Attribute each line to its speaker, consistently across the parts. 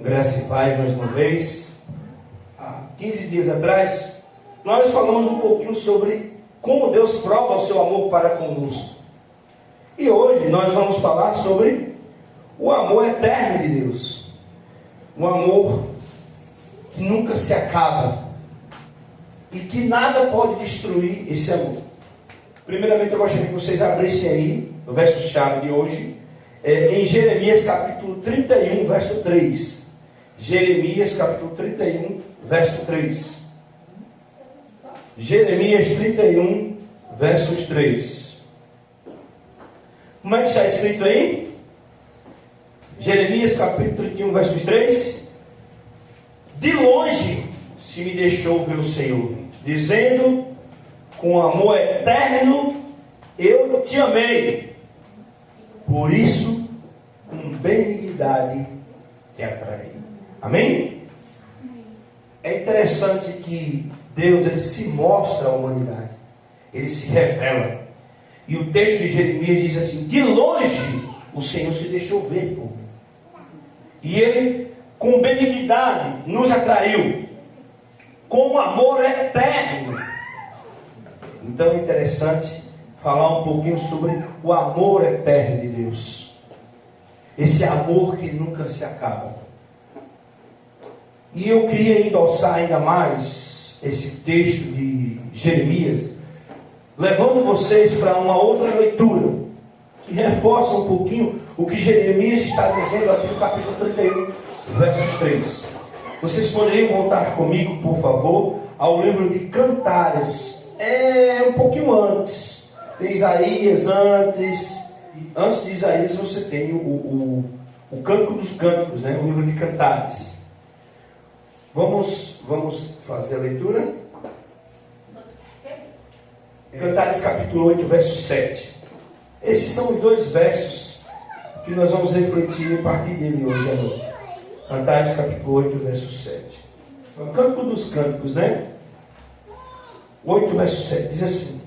Speaker 1: Graça e paz mais uma vez. Há 15 dias atrás, nós falamos um pouquinho sobre como Deus prova o seu amor para conosco. E hoje nós vamos falar sobre o amor eterno de Deus. Um amor que nunca se acaba e que nada pode destruir esse amor. Primeiramente eu gostaria que vocês abrissem aí o verso-chave de hoje, em Jeremias capítulo 31, verso 3. Jeremias capítulo 31, verso 3. Jeremias 31, versos 3. Como é que está escrito aí? Jeremias capítulo 31, versos 3. De longe se me deixou ver o Senhor, dizendo: com amor eterno eu te amei, por isso com benignidade te atraí. Amém? É interessante que Deus, ele se mostra à humanidade, ele se revela. E o texto de Jeremias diz assim: de longe o Senhor se deixou ver por mim, e ele com benignidade nos atraiu, com amor eterno. Então é interessante falar um pouquinho sobre o amor eterno de Deus, esse amor que nunca se acaba. E eu queria endossar ainda mais esse texto de Jeremias, levando vocês para uma outra leitura, que reforça um pouquinho o que Jeremias está dizendo aqui no capítulo 31, versos 3. Vocês poderiam voltar comigo, por favor, ao livro de Cantares, um pouquinho antes, de Isaías, antes de Isaías você tem o Cântico dos Cânticos, né? O livro de Cantares. Vamos fazer a leitura? Cantares capítulo 8, verso 7. Esses são os dois versos que nós vamos refletir a partir dele hoje à noite. Cantares capítulo 8, verso 7. O Cântico dos Cânticos, né? 8, verso 7. Diz assim: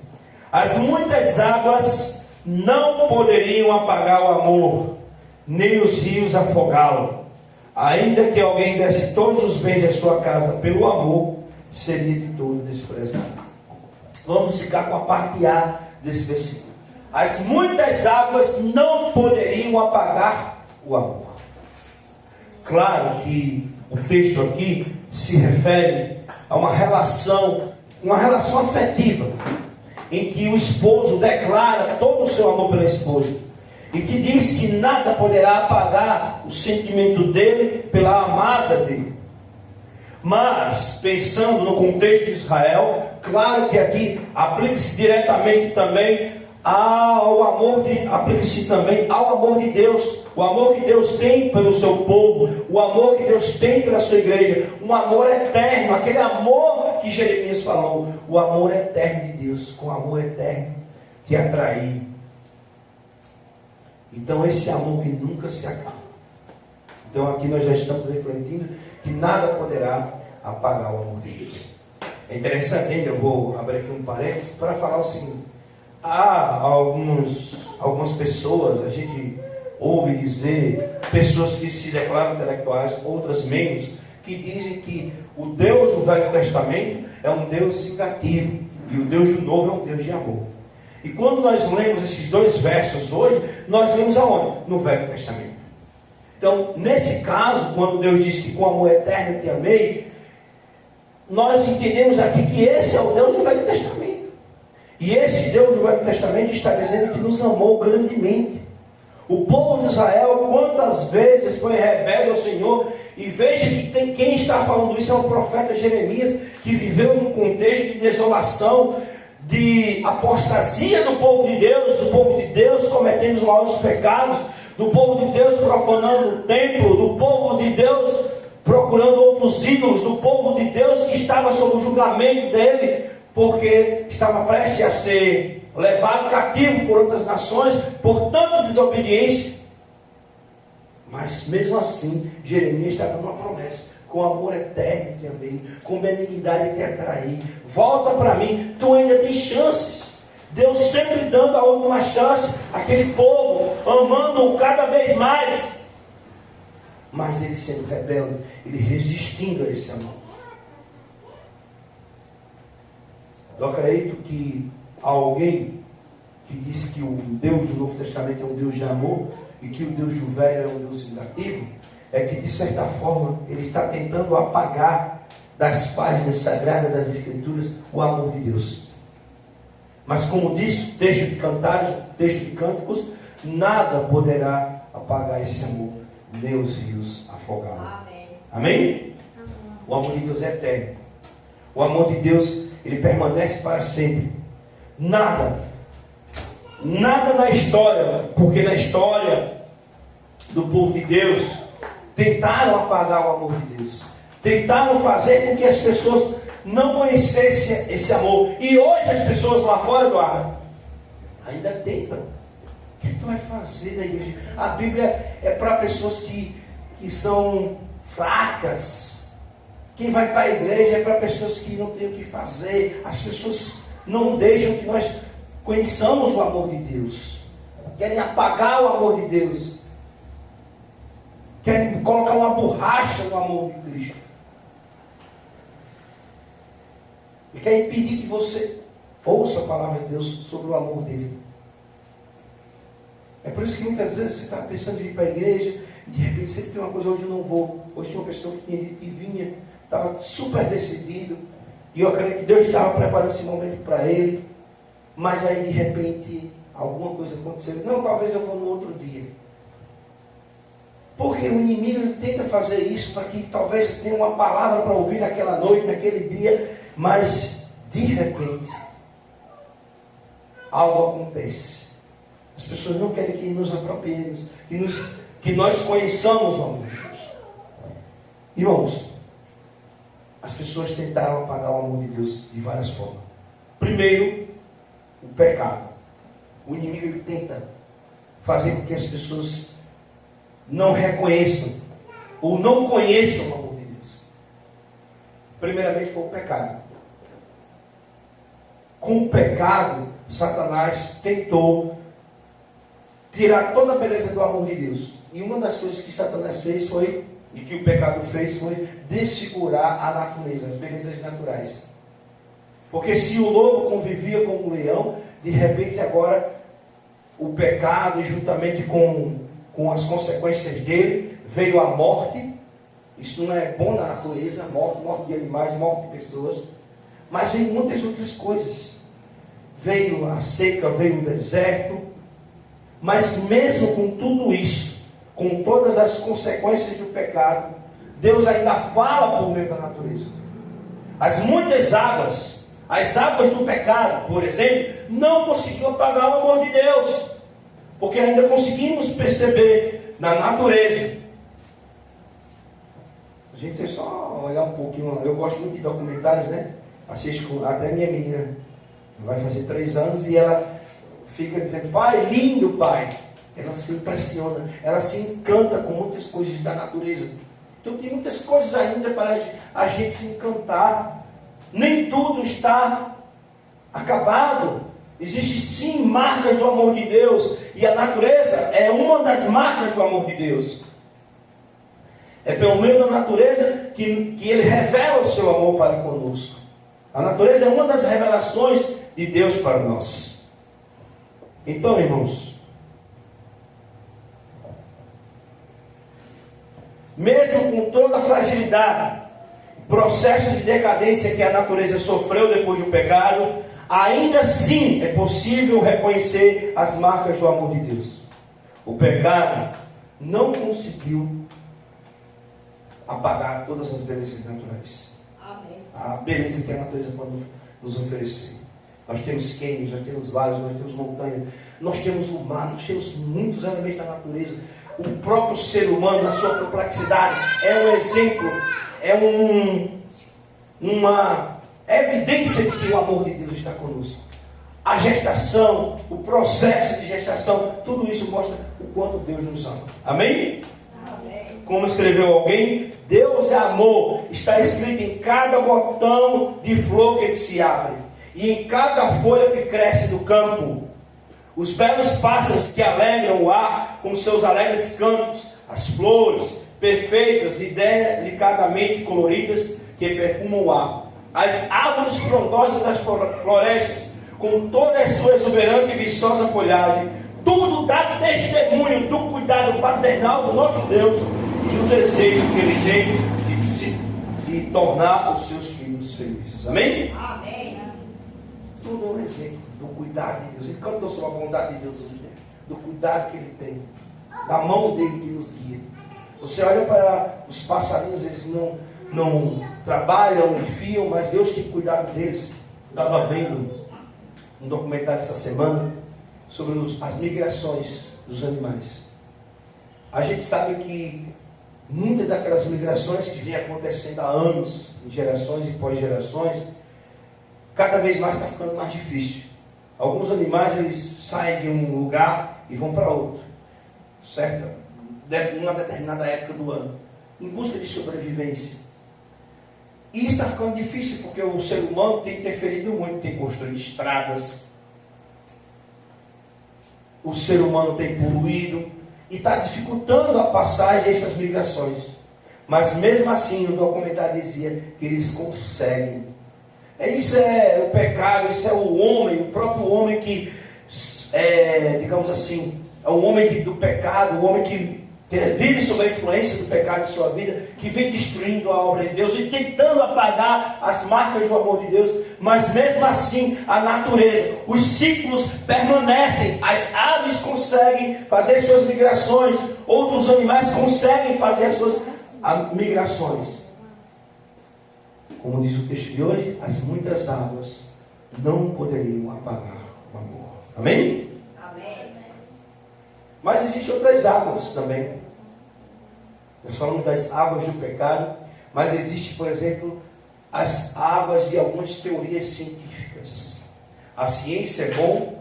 Speaker 1: as muitas águas não poderiam apagar o amor, nem os rios afogá-lo. Ainda que alguém desse todos os bens da sua casa pelo amor, seria de todo desprezado. Vamos ficar com a parte A desse versículo. As muitas águas não poderiam apagar o amor. Claro que o texto aqui se refere a uma relação afetiva, em que o esposo declara todo o seu amor pela esposa, e que diz que nada poderá apagar o sentimento dele pela amada dele. Mas, pensando no contexto de Israel, claro que aqui aplica-se diretamente também aplica-se também ao amor de Deus. O amor que Deus tem pelo seu povo, o amor que Deus tem pela sua igreja, um amor eterno, aquele amor que Jeremias falou, o amor eterno de Deus, com amor eterno te atrair. Então esse amor que nunca se acaba. Então aqui nós já estamos refletindo que nada poderá apagar o amor de Deus. É interessante ainda, eu vou abrir aqui um parênteses para falar o seguinte: há algumas pessoas, a gente ouve dizer, pessoas que se declaram intelectuais, outras menos, que dizem que o Deus do Velho Testamento é um Deus vingativo e o Deus do Novo é um Deus de amor. E quando nós lemos esses dois versos hoje, nós lemos aonde? No Velho Testamento. Então, nesse caso, quando Deus diz que com amor eterno te amei, nós entendemos aqui que esse é o Deus do Velho Testamento. E esse Deus do Velho Testamento está dizendo que nos amou grandemente. O povo de Israel, quantas vezes foi rebelde ao Senhor, e veja que quem está falando isso é o profeta Jeremias, que viveu num contexto de desolação, de apostasia do povo de Deus cometendo os maiores pecados, do povo de Deus profanando o templo, do povo de Deus procurando outros ídolos, do povo de Deus que estava sob o julgamento dele, porque estava prestes a ser levado cativo por outras nações, por tanta desobediência. Mas mesmo assim, Jeremias está dando uma promessa: com amor eterno te amei, com benignidade te atraí, volta para mim, tu ainda tem chances. Deus sempre dando a última chance àquele povo, amando-o cada vez mais. mas ele sendo rebelde, ele resistindo a esse amor. Eu acredito que alguém que diz que o Deus do Novo Testamento é um Deus de amor e que o Deus do Velho é um Deus vingativo, é que de certa forma ele está tentando apagar das páginas sagradas das Escrituras o amor de Deus. Mas como diz o texto de Cantares, o texto de Cânticos, nada poderá apagar esse amor, nem os rios afogá-lo. Amém? Amém? O amor de Deus é eterno. O amor de Deus, ele permanece para sempre. Nada na história, porque na história do povo de Deus, tentaram apagar o amor de Deus. Tentaram fazer com que as pessoas não conhecessem esse amor. E hoje as pessoas lá fora do ar ainda tentam. O que tu vai fazer na igreja? A Bíblia é para pessoas que são fracas. Quem vai para a igreja é para pessoas que não têm o que fazer. As pessoas não deixam que nós conheçamos o amor de Deus. Querem apagar o amor de Deus. Querem colocar uma borracha no amor de Cristo. E quer impedir que você ouça a palavra de Deus sobre o amor dele. É por isso que muitas vezes você está pensando em ir para a igreja, e de repente sempre tem uma coisa, hoje eu não vou. Hoje tinha uma pessoa que tinha dito que vinha, estava super decidido, e eu acredito que Deus estava preparando esse momento para ele, mas aí de repente alguma coisa aconteceu. Não, talvez eu vou no outro dia. Porque o inimigo tenta fazer isso para que talvez tenha uma palavra para ouvir naquela noite, naquele dia, mas de repente algo acontece. As pessoas não querem que nos apropriemos, que nós conheçamos o amor de Deus. Irmãos, as pessoas tentaram apagar o amor de Deus de várias formas. Primeiro, o pecado. O inimigo tenta fazer com que as pessoas não reconheçam ou não conheçam o amor de Deus. Primeiramente foi o pecado. Com o pecado, Satanás tentou tirar toda a beleza do amor de Deus. E uma das coisas que Satanás fez foi, e que o pecado fez, foi desfigurar a natureza, as belezas naturais. Porque se o lobo convivia com o leão, de repente agora o pecado, juntamente com as consequências dele, veio a morte. Isso não é bom na natureza, morte de animais, morte de pessoas. Mas veio muitas outras coisas. Veio a seca, veio o deserto. Mas mesmo com tudo isso, com todas as consequências do pecado, Deus ainda fala por meio da natureza. As muitas águas, as águas do pecado, por exemplo, não conseguiam apagar o amor de Deus. Porque ainda conseguimos perceber na natureza. A gente é só olhar um pouquinho. Eu gosto muito de documentários, né? Assisto até minha menina. Vai fazer 3 anos e ela fica dizendo: pai, lindo pai. Ela se impressiona, ela se encanta com muitas coisas da natureza. Então tem muitas coisas ainda para a gente se encantar. Nem tudo está acabado. Existem sim marcas do amor de Deus. E a natureza é uma das marcas do amor de Deus. É pelo meio da natureza que Ele revela o seu amor para conosco. A natureza é uma das revelações de Deus para nós. Então, irmãos, mesmo com toda a fragilidade, processo de decadência que a natureza sofreu depois do pecado, ainda assim é possível reconhecer as marcas do amor de Deus. O pecado não conseguiu apagar todas as belezas naturais. Amém. A beleza que a natureza pode nos oferecer. Nós temos cânions, nós temos vales, nós temos montanhas, nós temos o mar, nós temos muitos elementos da natureza. O próprio ser humano, na sua complexidade, é um exemplo, é uma evidência de que o amor de Deus está conosco. A gestação, o processo de gestação, tudo isso mostra o quanto Deus nos ama. Amém? Amém. Como escreveu alguém, Deus é amor, está escrito em cada botão de flor que se abre, e em cada folha que cresce do campo. Os belos pássaros que alegram o ar com seus alegres cantos, as flores perfeitas e delicadamente coloridas que perfumam o ar. As árvores frondosas das florestas, com toda a sua exuberante e viçosa folhagem, tudo dá testemunho do cuidado paternal do nosso Deus e do desejo que Ele tem de tornar os seus filhos felizes. Amém?
Speaker 2: Amém.
Speaker 1: Tudo é um exemplo do cuidado de Deus. Ele cantou sobre a bondade de Deus hoje, né? Do cuidado que Ele tem, da mão dele que nos guia. Você olha para os passarinhos, eles não trabalham, enfiam, mas Deus tem cuidado deles. Estava vendo um documentário essa semana sobre as migrações dos animais. A gente sabe que muitas daquelas migrações que vêm acontecendo há anos, em gerações e pós-gerações, cada vez mais está ficando mais difícil. Alguns animais eles saem de um lugar e vão para outro, certo? Numa determinada época do ano, em busca de sobrevivência. E isso está ficando difícil porque o ser humano tem interferido muito, tem construído estradas, o ser humano tem poluído e está dificultando a passagem dessas migrações. Mas mesmo assim, o documentário dizia que eles conseguem. Isso é o pecado, isso é o homem, o próprio homem que, digamos assim, é o homem do pecado, o homem que vive sob a influência do pecado em sua vida, que vem destruindo a obra de Deus e tentando apagar as marcas do amor de Deus, mas mesmo assim a natureza, os ciclos permanecem, as aves conseguem fazer suas migrações, outros animais conseguem fazer as suas migrações. Como diz o texto de hoje, as muitas águas não poderiam apagar o amor. Amém? Mas existem outras águas também. Nós falamos das águas do pecado, mas existe, por exemplo, as águas de algumas teorias científicas. A ciência é bom,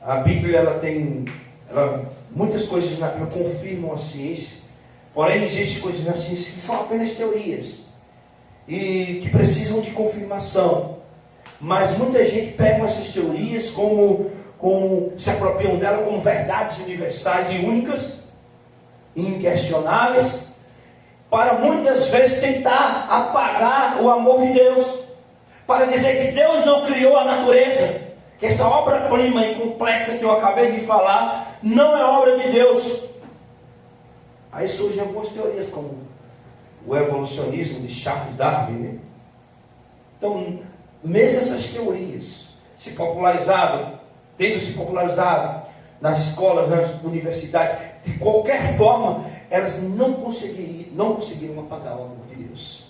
Speaker 1: a Bíblia muitas coisas na Bíblia confirmam a ciência, porém existem coisas na ciência que são apenas teorias e que precisam de confirmação. Mas muita gente pega essas teorias como se apropriam dela como verdades universais e únicas, inquestionáveis, para muitas vezes tentar apagar o amor de Deus, para dizer que Deus não criou a natureza, que essa obra-prima e complexa que eu acabei de falar não é obra de Deus. Aí surgem algumas teorias como o evolucionismo de Charles Darwin, né? Então, mesmo essas teorias tendo se popularizado nas escolas, nas universidades, de qualquer forma, elas não conseguiram apagar o amor de Deus.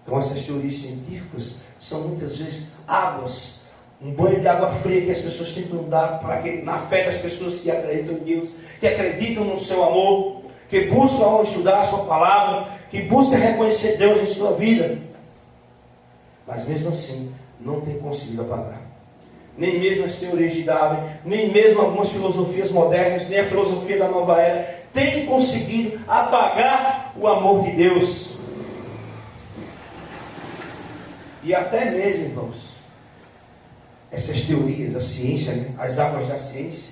Speaker 1: Então essas teorias científicas são muitas vezes águas, um banho de água fria que as pessoas tentam dar na fé das pessoas que acreditam em Deus, que acreditam no seu amor, que buscam estudar a sua palavra, que buscam reconhecer Deus em sua vida. Mas mesmo assim, não tem conseguido apagar. Nem mesmo as teorias de Darwin, nem mesmo algumas filosofias modernas, nem a filosofia da nova era, tem conseguido apagar o amor de Deus. E até mesmo, irmãos, essas teorias, a ciência, né? As águas da ciência,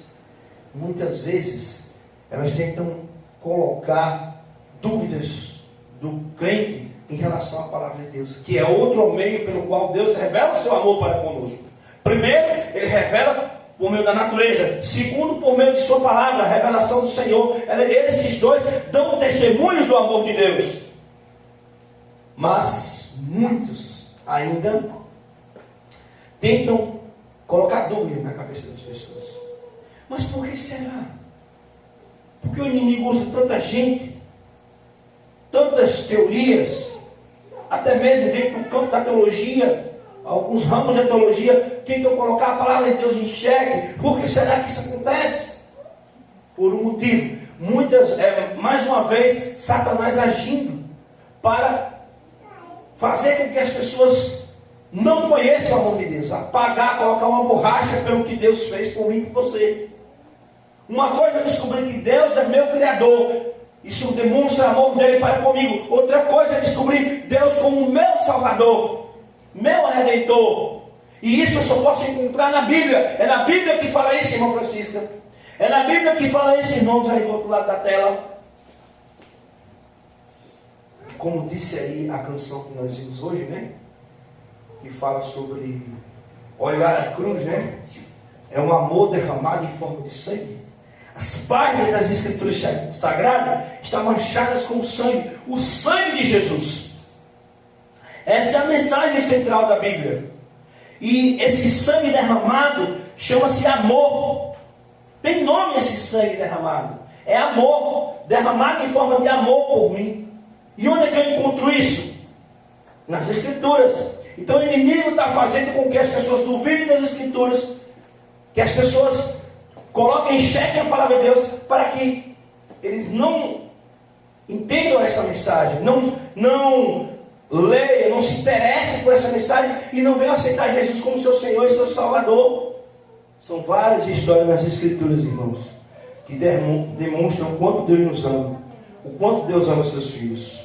Speaker 1: muitas vezes, elas tentam colocar dúvidas do crente em relação à palavra de Deus, que é outro meio pelo qual Deus revela o seu amor para conosco. Primeiro, Ele revela por meio da natureza. Segundo, por meio de sua palavra, a revelação do Senhor. Esses dois dão testemunhos do amor de Deus. Mas muitos ainda tentam colocar dúvida na cabeça das pessoas. Mas por que será? Porque o inimigo usa tanta gente, tantas teorias, até mesmo dentro do campo da teologia. Alguns ramos da teologia tentam colocar a palavra de Deus em xeque. Por que será que isso acontece? Por um motivo. Mais uma vez, Satanás agindo para fazer com que as pessoas não conheçam o amor de Deus. Apagar, colocar uma borracha pelo que Deus fez por mim e por você. Uma coisa é descobrir que Deus é meu Criador. Isso demonstra o amor dele para comigo. Outra coisa é descobrir Deus como meu Salvador, meu Redentor. E isso eu só posso encontrar na Bíblia. É na Bíblia que fala isso, irmã Francisca. É na Bíblia que fala isso, irmãos, aí do outro lado da tela. como disse aí a canção que nós vimos hoje, né? Que fala sobre olhar a cruz, né? É um amor derramado em forma de sangue. As páginas das Escrituras Sagradas estão manchadas com o sangue de Jesus. Essa é a mensagem central da Bíblia. E esse sangue derramado chama-se amor. Tem nome esse sangue derramado. É amor, derramado em forma de amor por mim. E onde é que eu encontro isso? Nas Escrituras. Então o inimigo está fazendo com que as pessoas duvidem das Escrituras, que as pessoas coloquem em xeque a palavra de Deus, para que eles não entendam essa mensagem, não leiam, não se interessem por essa mensagem e não venham aceitar Jesus como seu Senhor e seu Salvador. São várias histórias nas Escrituras, irmãos, que demonstram o quanto Deus nos ama, o quanto Deus ama seus filhos.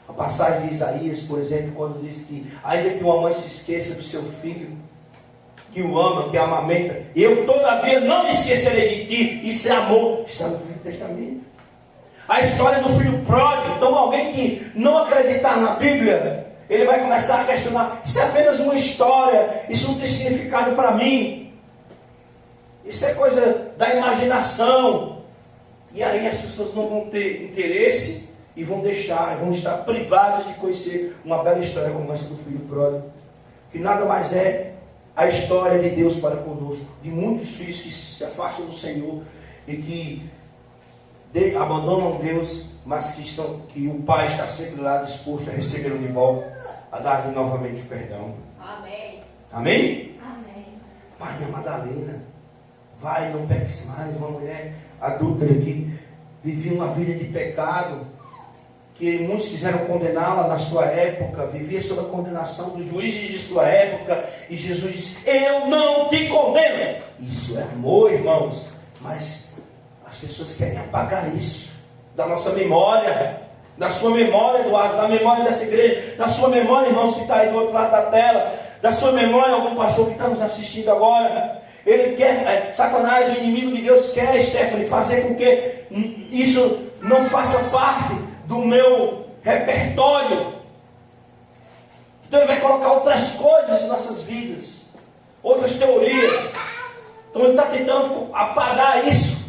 Speaker 1: A passagem de Isaías, por exemplo, quando diz que ainda que uma mãe se esqueça do seu filho, que o ama, que amamenta, eu todavia não me esquecerei de ti. Isso é amor. Está no Velho Testamento. A história do filho pródigo. Então alguém que não acreditar na Bíblia, ele vai começar a questionar: isso é apenas uma história, isso não tem significado para mim, isso é coisa da imaginação. E aí as pessoas não vão ter interesse e vão estar privadas de conhecer uma bela história como essa do filho pródigo, que nada mais é a história de Deus para conosco, de muitos filhos que se afastam do Senhor e que abandonam Deus, mas que o Pai está sempre lá disposto a recebê-lo de volta, a dar-lhe novamente o perdão. Amém? Amém? Amém. Maria Madalena, vai, não peques mais. Uma mulher adúltera que vivia uma vida de pecado, que muitos quiseram condená-la na sua época, vivia sob a condenação dos juízes de sua época, e Jesus disse: eu não te condeno. Isso é amor, irmãos, mas as pessoas querem apagar isso da nossa memória, da sua memória, Eduardo, da memória dessa igreja, da sua memória, irmãos, que está aí do outro lado da tela, da sua memória, algum pastor que está nos assistindo agora. Ele quer, Satanás, o inimigo de Deus, quer, Stephanie, fazer com que isso não faça parte do meu repertório. Então ele vai colocar outras coisas em nossas vidas, outras teorias. Então ele está tentando apagar isso.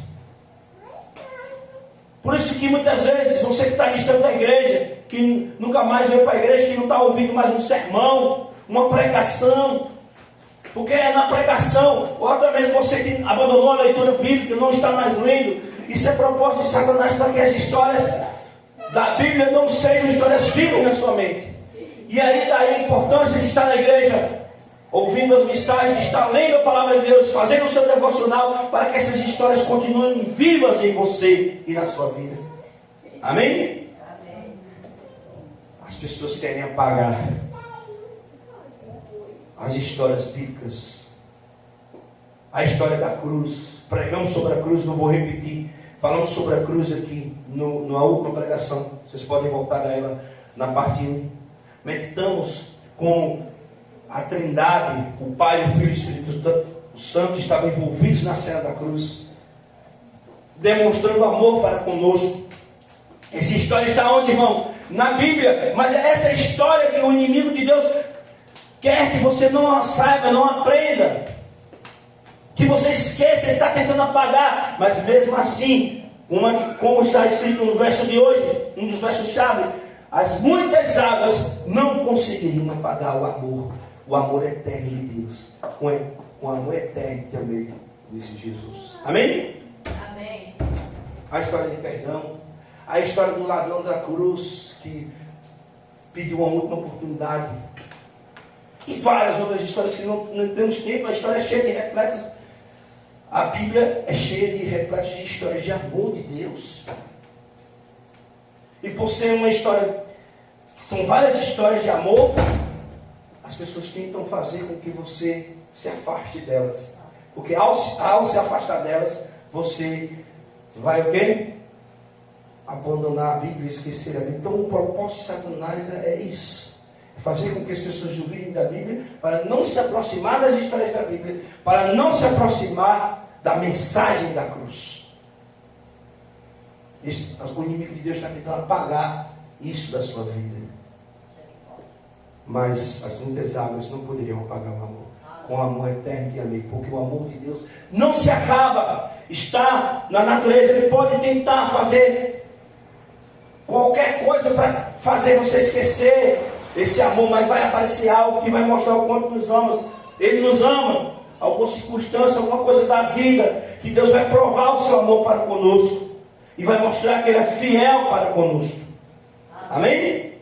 Speaker 1: Por isso que muitas vezes você que está distante da igreja, que nunca mais veio para a igreja, que não está ouvindo mais um sermão, uma pregação, porque é na pregação, ou até mesmo você que abandonou a leitura bíblica, não está mais lendo, isso é propósito de Satanás para que as histórias da Bíblia não sejam histórias vivas na sua mente. E aí daí a importância de estar na igreja, ouvindo as mensagens, de estar lendo a palavra de Deus, fazendo o seu devocional, para que essas histórias continuem vivas em você e na sua vida. Amém? Amém. As pessoas querem apagar as histórias bíblicas, a história da cruz. Pregamos sobre a cruz, não vou repetir. Falamos sobre a cruz aqui na última pregação. Vocês podem voltar a ela na parte 1. Meditamos como a Trindade, o Pai, o Filho e o Espírito Santo estavam envolvidos na cena da cruz, demonstrando amor para conosco. Essa história está onde, irmãos? Na Bíblia. Mas é essa história que o inimigo de Deus quer que você não saiba, não aprenda, que você esqueça, ele está tentando apagar. Mas mesmo assim, como está escrito no verso de hoje, um dos versos-chave, as muitas águas não conseguiriam apagar o amor eterno de Deus, com o amor eterno também desse Jesus. Amém? Amém. A história de perdão, a história do ladrão da cruz que pediu uma última oportunidade, e várias outras histórias que não temos tempo. A história é cheia de reflexos. A Bíblia é cheia de reflexos de histórias de amor de Deus. E por ser uma história, são várias histórias de amor, as pessoas tentam fazer com que você se afaste delas. Porque ao se afastar delas, você vai o quê? Abandonar a Bíblia e esquecer a Bíblia. Então o propósito de Satanás é isso. Fazer com que as pessoas duvidem da Bíblia, para não se aproximar das histórias da Bíblia, para não se aproximar da mensagem da cruz. O inimigo de Deus está tentando apagar isso da sua vida. Mas as muitas águas não poderiam apagar o amor. Com o amor eterno que amei, porque o amor de Deus não se acaba. Está na natureza. Ele pode tentar fazer qualquer coisa para fazer você esquecer esse amor, mas vai aparecer algo que vai mostrar o quanto nos ama. Ele nos ama. Alguma circunstância, alguma coisa da vida, que Deus vai provar o seu amor para conosco e vai mostrar que Ele é fiel para conosco. Amém?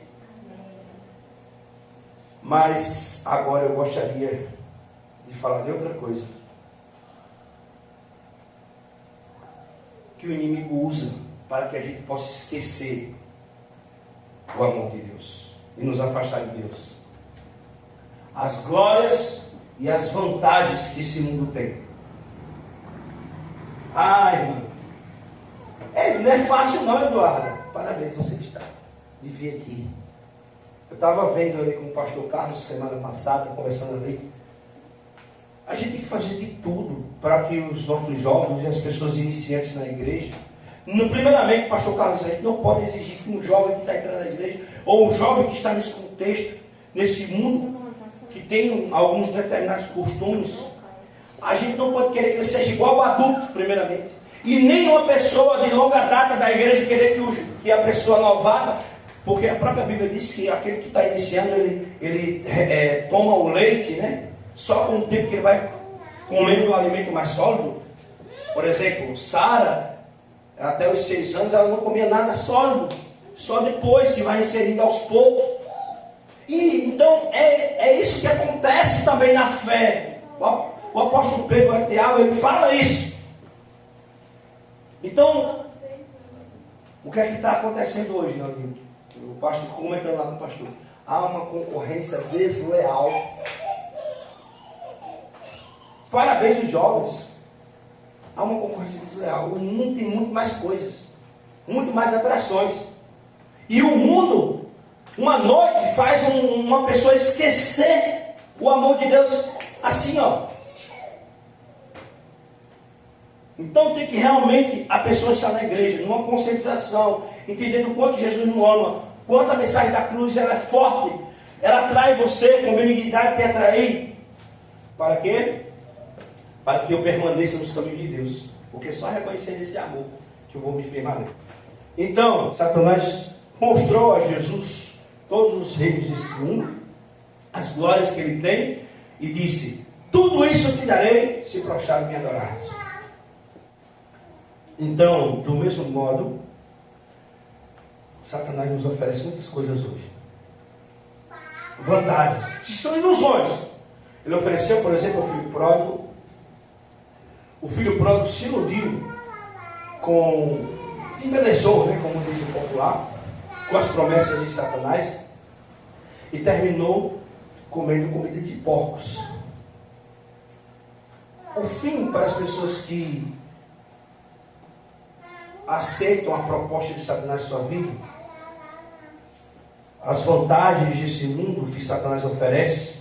Speaker 1: Mas agora eu gostaria de falar de outra coisa que o inimigo usa para que a gente possa esquecer o amor de Deus e nos afastar de Deus. As glórias e as vantagens que esse mundo tem. Ai, irmão, não é fácil não, Eduardo. Parabéns, você está de vir aqui. Eu estava vendo ali com o pastor Carlos semana passada, conversando ali. A gente tem que fazer de tudo para que os nossos jovens e as pessoas iniciantes na igreja, primeiramente, pastor Carlos, a gente não pode exigir que um jovem que está entrando na igreja, ou um jovem que está nesse contexto, nesse mundo, que tem alguns determinados costumes, a gente não pode querer que ele seja igual ao adulto, primeiramente. E nem uma pessoa de longa data da igreja querer que a pessoa novata, porque a própria Bíblia diz que aquele que está iniciando, ele toma o leite, né? Só com o tempo que ele vai comendo um alimento mais sólido. Por exemplo, Sara, até os 6 anos, ela não comia nada sólido. Só depois que vai inserindo aos poucos. E então é isso que acontece também na fé. O apóstolo Pedro, Tiago, ele fala isso. Então, o que é que está acontecendo hoje, meu amigo? O pastor comentando lá com o pastor. Há uma concorrência desleal. Parabéns aos jovens. Há uma concorrência desleal. O mundo tem muito mais coisas, muito mais atrações. E o mundo, uma noite, faz uma pessoa esquecer o amor de Deus assim, ó. Então tem que realmente a pessoa estar na igreja, numa conscientização, entendendo o quanto Jesus nos ama, quanto a mensagem da cruz ela é forte, ela atrai você com benignidade te atrair. Para quê? Para que eu permaneça nos caminhos de Deus. Porque só reconhecendo esse amor que eu vou me firmar nele. Então, Satanás mostrou a Jesus todos os reinos desse mundo, as glórias que ele tem, e disse: tudo isso eu te darei se prostrar e me adorares. Então, do mesmo modo, Satanás nos oferece muitas coisas hoje. Vantagens, que são ilusões. Ele ofereceu, por exemplo, ao filho pródigo. O filho pródigo se iludiu com, embelezou, né, como diz o popular, com as promessas de Satanás, e terminou comendo comida de porcos. O fim para as pessoas que aceitam a proposta de Satanás em sua vida, as vantagens desse mundo que Satanás oferece,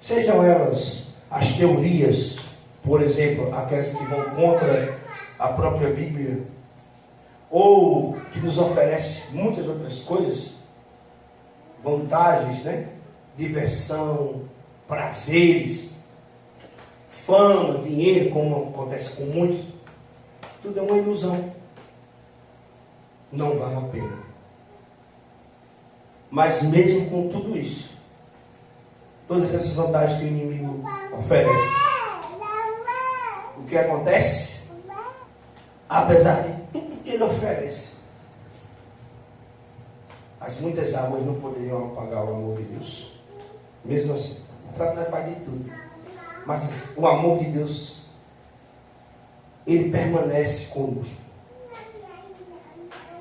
Speaker 1: sejam elas as teorias, por exemplo, aquelas que vão contra a própria Bíblia, ou que nos oferece muitas outras coisas, vantagens, né? Diversão, prazeres, fama, dinheiro, como acontece com muitos, tudo é uma ilusão. Não vale a pena. Mas mesmo com tudo isso, todas essas vantagens que o inimigo oferece, o que acontece? Apesar de tudo que ele oferece, as muitas águas não poderiam apagar o amor de Deus. Mesmo assim, Satanás faz de tudo. Mas o amor de Deus, ele permanece conosco.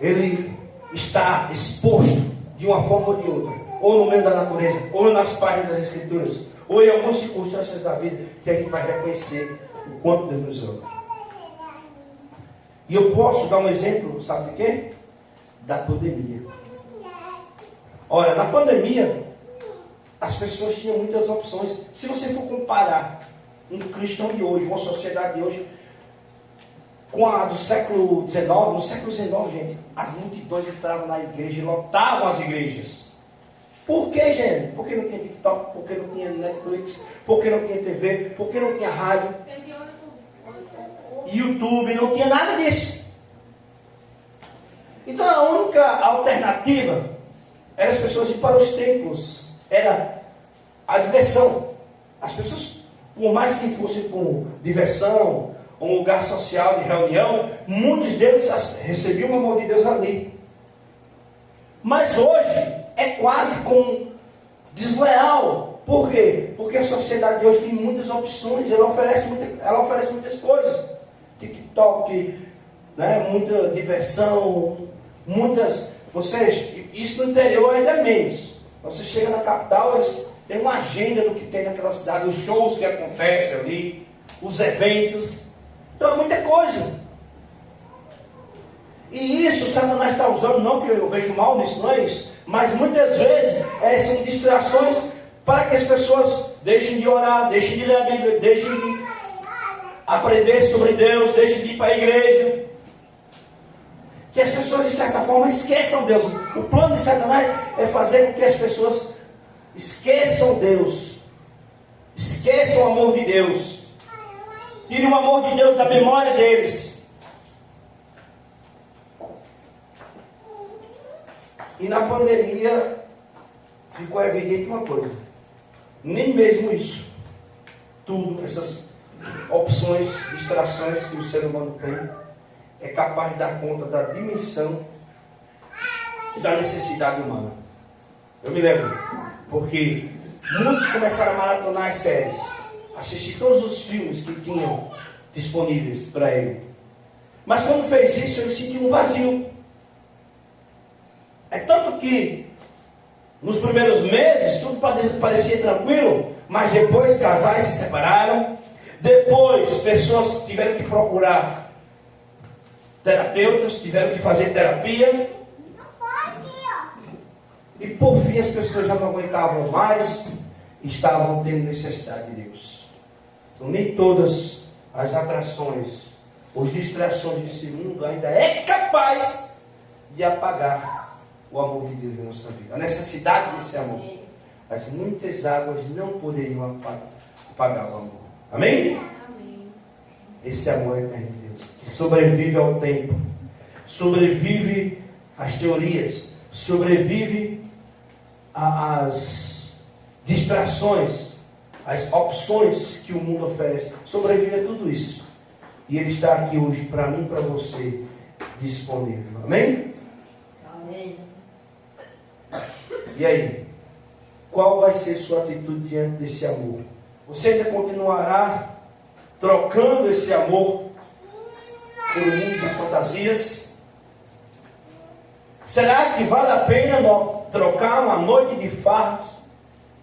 Speaker 1: Ele está exposto de uma forma ou de outra, ou no meio da natureza, ou nas páginas das Escrituras, ou em algumas circunstâncias da vida, que a gente vai reconhecer o quanto Deus nos ama. E eu posso dar um exemplo, sabe de quê? Da pandemia. Olha, na pandemia, as pessoas tinham muitas opções. Se você for comparar um cristão de hoje, uma sociedade de hoje, com a do século XIX. No século XIX, gente, as multidões entravam na igreja e lotavam as igrejas. Por quê, gente? Porque não tinha TikTok, porque não tinha Netflix, porque não tinha TV, porque não tinha rádio, YouTube, não tinha nada disso. Então a única alternativa era as pessoas ir para os templos, era a diversão. As pessoas, por mais que fosse com diversão, um lugar social de reunião, muitos deles recebiam o amor de Deus ali. Mas hoje é quase como desleal. Por quê? Porque a sociedade de hoje tem muitas opções, ela oferece muitas coisas. TikTok, né, muita diversão, muitas. Isso no interior ainda é menos. Você chega na capital, eles têm uma agenda do que tem naquela cidade, os shows que acontecem ali, os eventos. Então é muita coisa. E isso Satanás está usando, não que eu vejo mal nisso, não é isso. Mas muitas vezes são distrações para que as pessoas deixem de orar, deixem de ler a Bíblia, deixem de aprender sobre Deus, deixem de ir para a igreja. Que as pessoas, de certa forma, esqueçam Deus. O plano de Satanás é fazer com que as pessoas esqueçam Deus, esqueçam o amor de Deus, tirem o amor de Deus da memória deles. E na pandemia ficou evidente uma coisa: nem mesmo isso, tudo, essas opções, distrações que o ser humano tem, é capaz de dar conta da dimensão e da necessidade humana. Eu me lembro, porque muitos começaram a maratonar as séries, assistir todos os filmes que tinham disponíveis para ele. Mas quando fez isso, ele sentiu um vazio. É tanto que nos primeiros meses tudo parecia tranquilo, mas depois casais se separaram, depois pessoas tiveram que procurar terapeutas, tiveram que fazer terapia, e por fim as pessoas já não aguentavam mais, estavam tendo necessidade de Deus. Então nem todas as atrações ou distrações desse mundo ainda é capaz de apagar o amor de Deus na nossa vida, a necessidade desse amor. Mas muitas águas não poderiam apagar o amor. Amém?
Speaker 2: Amém.
Speaker 1: Esse amor eterno de Deus, que sobrevive ao tempo, sobrevive às teorias, sobrevive às distrações, às opções que o mundo oferece, sobrevive a tudo isso. E Ele está aqui hoje para mim e para você, disponível. Amém?
Speaker 2: Amém.
Speaker 1: E aí? Qual vai ser sua atitude diante desse amor? Você ainda continuará trocando esse amor por um mundo de fantasias? Será que vale a pena trocar uma noite de farras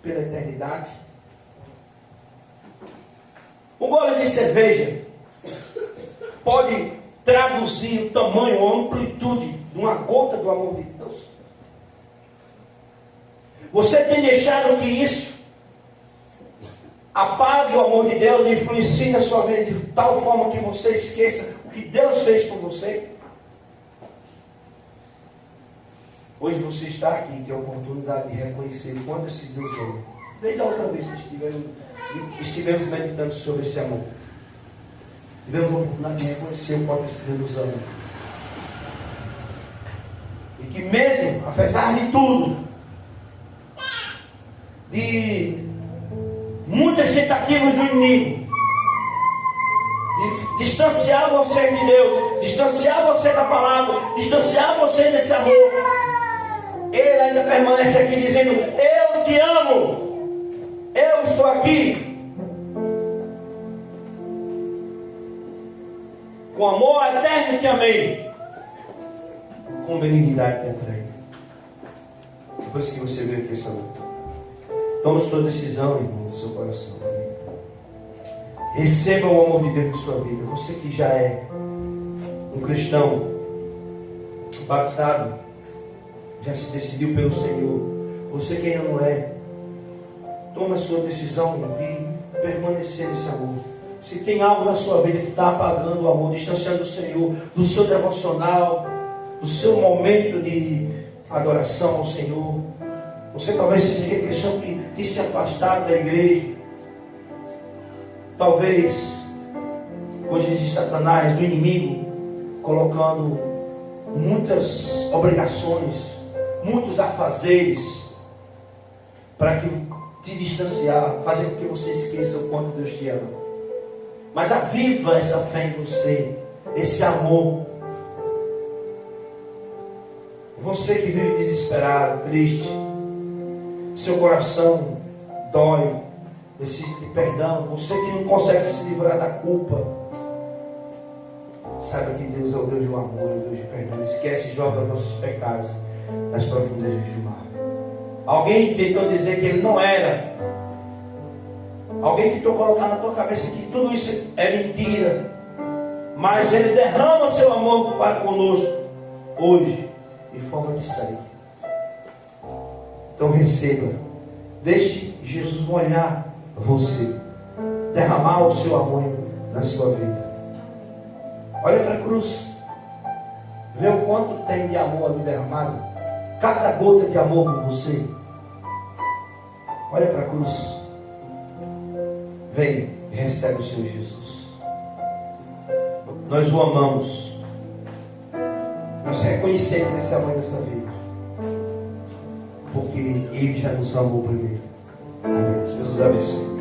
Speaker 1: pela eternidade? Um gole de cerveja pode traduzir o tamanho, a amplitude de uma gota do amor de Deus? Você tem deixado que isso apague o amor de Deus e influencie na sua vida de tal forma que você esqueça o que Deus fez por você? Hoje você está aqui e tem a oportunidade de reconhecer o quanto esse Deus ama. Desde a outra vez que estivemos meditando sobre esse amor, tivemos a oportunidade de reconhecer o quanto esse Deus nos ama. E que mesmo, apesar de tudo, de muitas tentativas do inimigo de distanciar você de Deus, distanciar você da palavra, distanciar você desse amor, Ele ainda permanece aqui dizendo: eu te amo, eu estou aqui com amor eterno te amei, com benignidade te atraí. É por isso que você veio aqui essa luta. Tome sua decisão, irmão, no seu coração. Receba o amor de Deus na sua vida. Você que já é um cristão batizado, já se decidiu pelo Senhor. Você que ainda não é, tome a sua decisão de permanecer nesse amor. Se tem algo na sua vida que está apagando o amor, distanciando do Senhor, do seu devocional, do seu momento de adoração ao Senhor. Você talvez seja aquele cristão que tem se afastado da igreja. Talvez coisas de Satanás, do inimigo, colocando muitas obrigações, muitos afazeres, para que te distanciar, fazer com que você esqueça o quanto Deus te ama. Mas aviva essa fé em você, esse amor. Você que vive desesperado, triste, seu coração dói, precisa de perdão. Você que não consegue se livrar da culpa, saiba que Deus é o Deus do amor, é o Deus de perdão. Esquece e joga os nossos pecados nas profundezas do mar. Alguém tentou dizer que ele não era. Alguém tentou colocar na tua cabeça que tudo isso é mentira. Mas ele derrama seu amor para conosco hoje, em forma de sangue. Então receba. Deixe Jesus molhar você. Derramar o seu amor na sua vida. Olha para a cruz. Vê o quanto tem de amor ali derramado. Cada gota de amor por você. Olha para a cruz. Vem e recebe o Senhor Jesus. Nós o amamos. Nós reconhecemos esse amor nessa vida. Porque Ele já nos amou primeiro. Amém. Jesus abençoe.